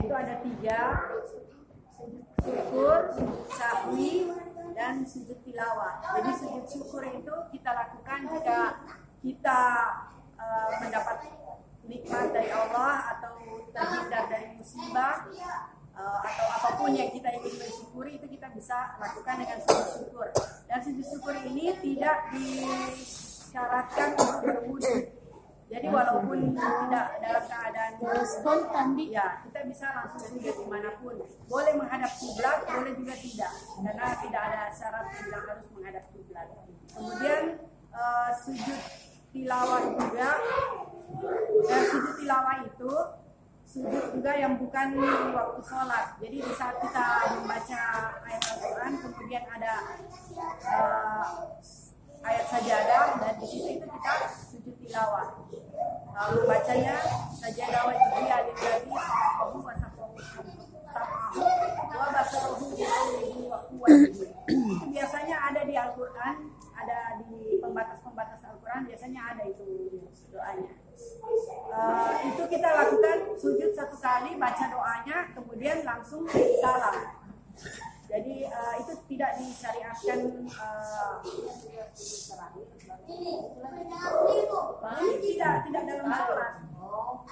itu ada 3, sujud syukur, sujud sahwi, dan sujud tilawah. Jadi sujud syukur itu kita lakukan jika kita mendapat nikmat dari Allah atau terhindar dari musibah atau apapun yang kita ingin mensyukuri, itu kita bisa lakukan dengan sujud syukur. Dan sujud syukur ini tidak disyaratkan untuk berwudu. Jadi walaupun tidak dalam keadaan spontan, ya kita bisa langsung sujud dimanapun. Boleh menghadap kiblat, boleh juga tidak, karena tidak ada syarat yang harus menghadap kiblat. Kemudian sujud tilawah juga. Dan sujud tilawah itu sujud juga yang bukan di waktu sholat. Jadi di saat kita membaca ayat Al-Quran, kemudian ada ayat sajadah, dan di situ itu kita sujud tilawah. Membacanya sajadah wa jibril alladzi khalaqahu wa sawwahu wa basarahu bi'ainihi wa quwwatihi. Itu biasanya ada di Al-Quran, ada di pembatas-pembatas Al-Quran, biasanya ada itu doanya. Itu kita lakukan sujud 1 kali, baca doanya, kemudian langsung salam. Jadi itu tidak disyariatkan tidak dalam sholat.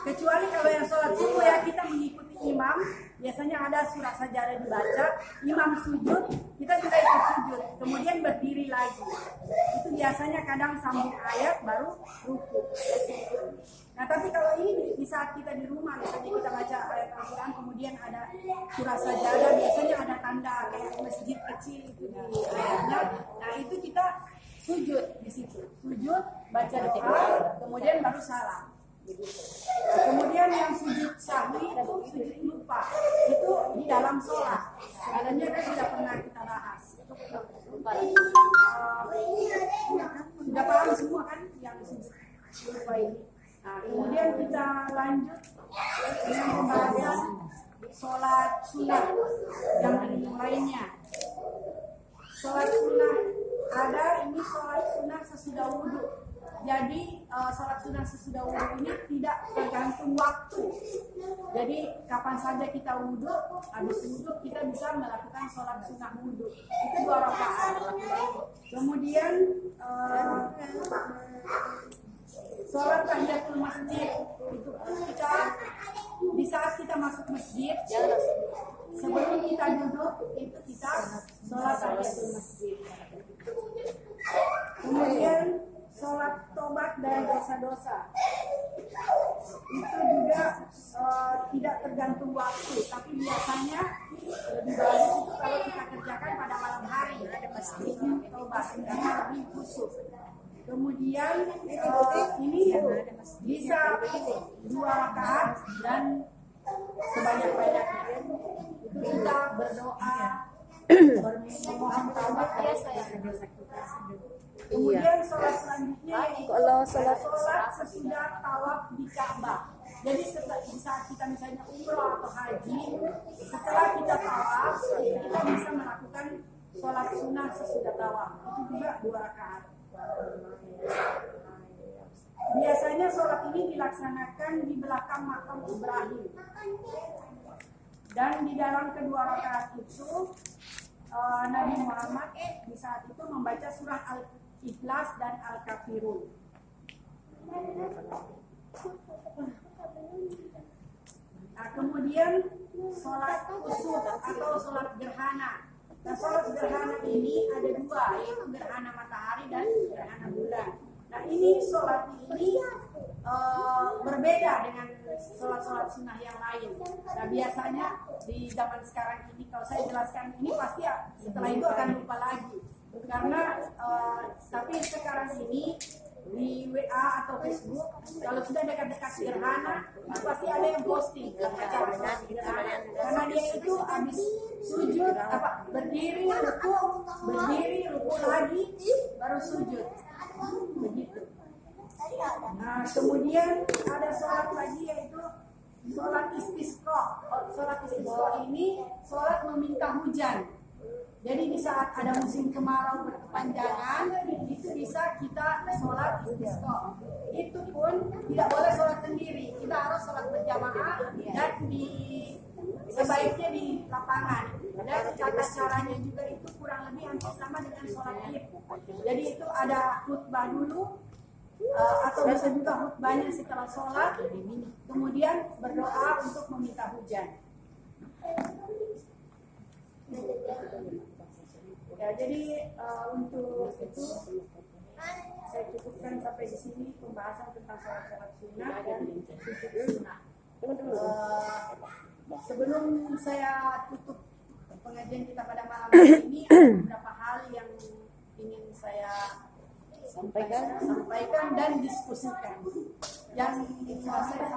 Kecuali kalau yang sholat subuh ya kita mengikuti imam, biasanya ada surah sajadah dibaca, imam sujud, kita juga ikut sujud, kemudian berdiri lagi. Itu biasanya kadang sambung ayat baru ruku. Nah tapi kalau ini di saat kita di rumah, misalnya kita baca ayat Al-Quran, kemudian ada surah sajadah, biasanya ada tanda kayak masjid kecil itu di ayatnya. Nah itu kita sujud di situ, sujud, baca doa, kemudian baru salam. Nah, kemudian yang sujud sahwi itu sujud lupa, itu di dalam sholat. Sebenarnya kan sudah pernah kita bahas. Sudah paham semua kan yang sujud lupa ini. Nah, kemudian kita lanjut dengan pembahasan sholat sunnah yang lainnya. Sholat sunnah ada, ini sholat sunnah sesudah wudhu. Jadi sholat sunnah sesudah wudhu ini tidak tergantung waktu. Jadi kapan saja kita wudhu, habis wudhu kita bisa melakukan sholat sunnah wudhu. Itu 2 rakaat. Kemudian sholat tahiyatul masjid itu kita di saat kita masuk masjid, sebelum kita duduk itu kita sholat tahiyatul masjid. Kemudian sholat tobat dari dosa-dosa itu juga tidak tergantung waktu, tapi biasanya lebih bagus itu kalau kita kerjakan pada malam hari, ada masjidnya tobat karena lebih khusyuk. Kemudian ini bisa 2 rakaat dan sebanyak-banyaknya. Itu kita berdoa, memohon taubat dosa kita. Kemudian sholat selanjutnya kalau sholat sesudah tawaf di Ka'bah. Jadi di saat kita misalnya umroh atau haji, setelah kita tawaf, kita bisa melakukan sholat sunnah sesudah tawaf. Itu juga 2 rakaat. Biasanya sholat ini dilaksanakan di belakang makam Ibrahim. Dan di dalam kedua rakaat itu Nabi Muhammad di saat itu membaca surah Al-Ikhlas dan Al-Kafirun. Nah, kemudian sholat kusuf atau sholat gerhana. Nah, sholat gerhana ini ada 2, yaitu gerhana matahari dan gerhana bulan. Nah, ini sholat ini berbeda dengan sholat-sholat sunnah yang lain. Nah, biasanya di zaman sekarang ini, kalau saya jelaskan ini pasti setelah itu akan lupa lagi. Karena tapi sekarang ini di WA atau Facebook, kalau sudah dekat-dekat gerhana, pasti ada yang posting acara gerhana. Karena dia itu habis sujud, berdiri, ruku lagi, baru sujud. Begitu. Nah, kemudian ada sholat lagi yaitu sholat istisqa. Sholat istisqa ini sholat meminta hujan. Jadi di saat ada musim kemarau berkepanjangan, itu bisa kita sholat istisqa. Itu pun tidak boleh sholat sendiri, kita harus sholat berjamaah dan sebaiknya di lapangan. Dan tata caranya juga itu kurang lebih hampir sama dengan sholat id. Jadi itu ada khutbah dulu, atau bisa juga khutbahnya setelah sholat, kemudian berdoa untuk meminta hujan. Ya, jadi untuk itu saya cukupkan sampai di sini pembahasan tentang sholat sunnah dan sujud sunnah. Sebelum saya tutup pengajian kita pada malam ini, ada beberapa hal yang ingin saya sampaikan dan diskusikan. Yang saya